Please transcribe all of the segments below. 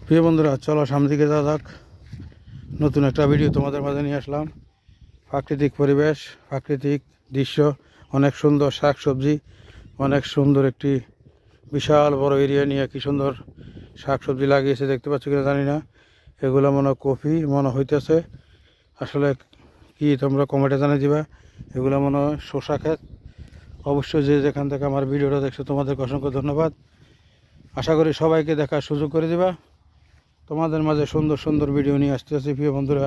প্রিয় বন্ধুরা, চলো সামনের দিকে যাওয়া যাক। নতুন একটা ভিডিও তোমাদের মাঝে নিয়ে আসলাম। প্রাকৃতিক পরিবেশ, প্রাকৃতিক দৃশ্য, অনেক সুন্দর শাকসবজি, অনেক সুন্দর একটি বিশাল বড় এরিয়া নিয়ে কি সুন্দর শাকসবজি লাগিয়েছে দেখতে পাচ্ছ কিনা জানি না। এগুলো মনে হয় কফি মনে হইতেছে, আসলে কি তোমরা কমেন্টে জানিয়ে দিবা। এগুলো মনে হয় শসা ক্ষেত। অবশ্যই যে যেখান থেকে আমার ভিডিওটা দেখছো তোমাদেরকে অসংখ্য ধন্যবাদ। আশা করি সবাইকে দেখার সুযোগ করে দিবা। তোমাদের মাঝে সুন্দর সুন্দর ভিডিও নিয়ে আসতেছি প্রিয় বন্ধুরা,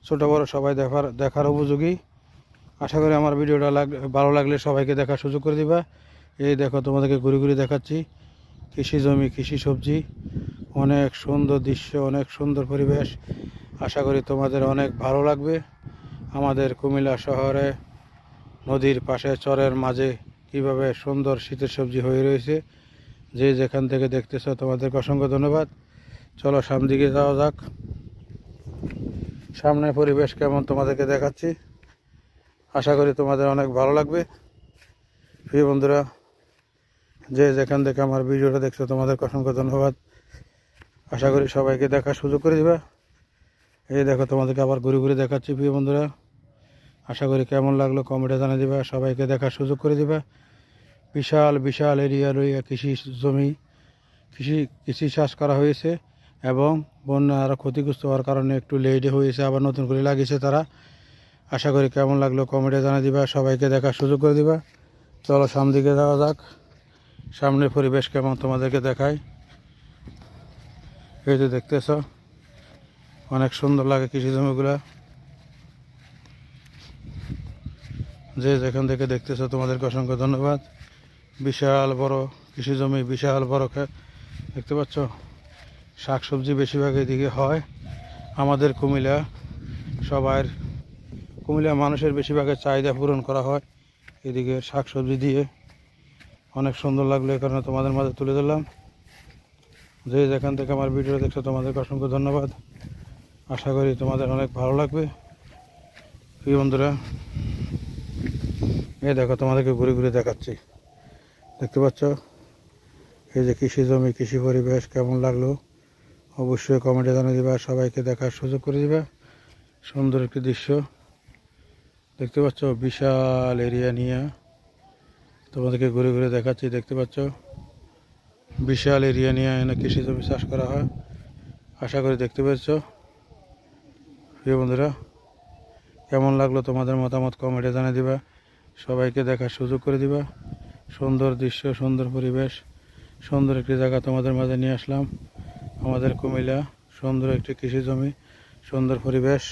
ছোটো বড়ো সবাই দেখার উপযোগী। আশা করি আমার ভিডিওটা ভালো লাগলে সবাইকে দেখার সুযোগ করে দিবা। এই দেখো, তোমাদেরকে ঘুরে ঘুরে দেখাচ্ছি কৃষি জমি, কৃষি সবজি, অনেক সুন্দর দৃশ্য, অনেক সুন্দর পরিবেশ। আশা করি তোমাদের অনেক ভালো লাগবে। আমাদের কুমিল্লা শহরে নদীর পাশে চরের মাঝে কিভাবে সুন্দর শীতের সবজি হয়ে রয়েছে, যে যেখান থেকে দেখতেছো তোমাদেরকে অসংখ্য ধন্যবাদ। চলো সামনের দিকে যাওয়া যাক। সামনের পরিবেশ কেমন তোমাদেরকে দেখাচ্ছি। আশা করি তোমাদের অনেক ভালো লাগবে। প্রিয় বন্ধুরা, যে যেখান থেকে আমার ভিডিওটা দেখছো তোমাদেরকে অসংখ্য ধন্যবাদ। আশা করি সবাইকে দেখার সুযোগ করে দিবা। এই দেখো, তোমাদেরকে আবার ঘুরে ঘুরে দেখাচ্ছি প্রিয় বন্ধুরা। আশা করি কেমন লাগলো কমেন্টে জানিয়ে দিবা, সবাইকে দেখার সুযোগ করে দিবা। বিশাল বিশাল এরিয়া রইয়া কৃষি জমি, কৃষি চাষ করা হয়েছে এবং বন্যা আরও ক্ষতিগ্রস্ত হওয়ার কারণে একটু লেটে হয়েছে, আবার নতুন করে লাগিয়েছে তারা। আশা করি কেমন লাগলো কমেন্টে জানিয়ে দিবা, সবাইকে দেখার সুযোগ করে দিবা। চলো সামনের দিকে যাওয়া যাক। সামনের পরিবেশ কেমন তোমাদেরকে দেখাই। এই যে দেখতেছ, অনেক সুন্দর লাগে কৃষি জমিগুলা। যে যেখান থেকে দেখতেছ তোমাদেরকে অসংখ্য ধন্যবাদ। বিশাল বড় কৃষি জমি, বিশাল বড় ক্ষেত দেখতে পাচ্ছ। শাকসবজি বেশিরভাগ এদিকে হয়। আমাদের কুমিল্লা মানুষের বেশিরভাগের চাহিদা পূরণ করা হয় এদিকে শাকসবজি দিয়ে। অনেক সুন্দর লাগলো, এই কারণে তোমাদের মাঝে তুলে ধরলাম। যে যেখান থেকে আমার ভিডিও দেখছো তোমাদেরকে অসংখ্য ধন্যবাদ। আশা করি তোমাদের অনেক ভালো লাগবে। প্রিয় বন্ধুরা, এই দেখো, তোমাদেরকে ঘুরে ঘুরে দেখাচ্ছি, দেখতে পাচ্ছ। এই যে কৃষি জমি, কৃষি পরিবেশ কেমন লাগলো অবশ্যই কমেন্টে জানিয়ে দিবা, সবাইকে দেখার সুযোগ করে দিবা। সুন্দর একটি দৃশ্য দেখতে পাচ্ছ, বিশাল এরিয়া নিয়ে তোমাদেরকে ঘুরে ঘুরে দেখাচ্ছি। দেখতে পাচ্ছ, বিশাল এরিয়া নিয়ে এনে কৃষি জমি চাষ করা হয়। আশা করি দেখতে পাচ্ছ। প্রিয় বন্ধুরা, কেমন লাগলো তোমাদের মতামত কমেন্টে জানিয়ে দিবা, সবাইকে দেখার সুযোগ করে দিবা। সুন্দর দৃশ্য, সুন্দর পরিবেশ, সুন্দর একটি জায়গা তোমাদের মাঝে নিয়ে আসলাম। আমাদের কুমিল্লা সুন্দর একটি কৃষি জমি, সুন্দর পরিবেশ।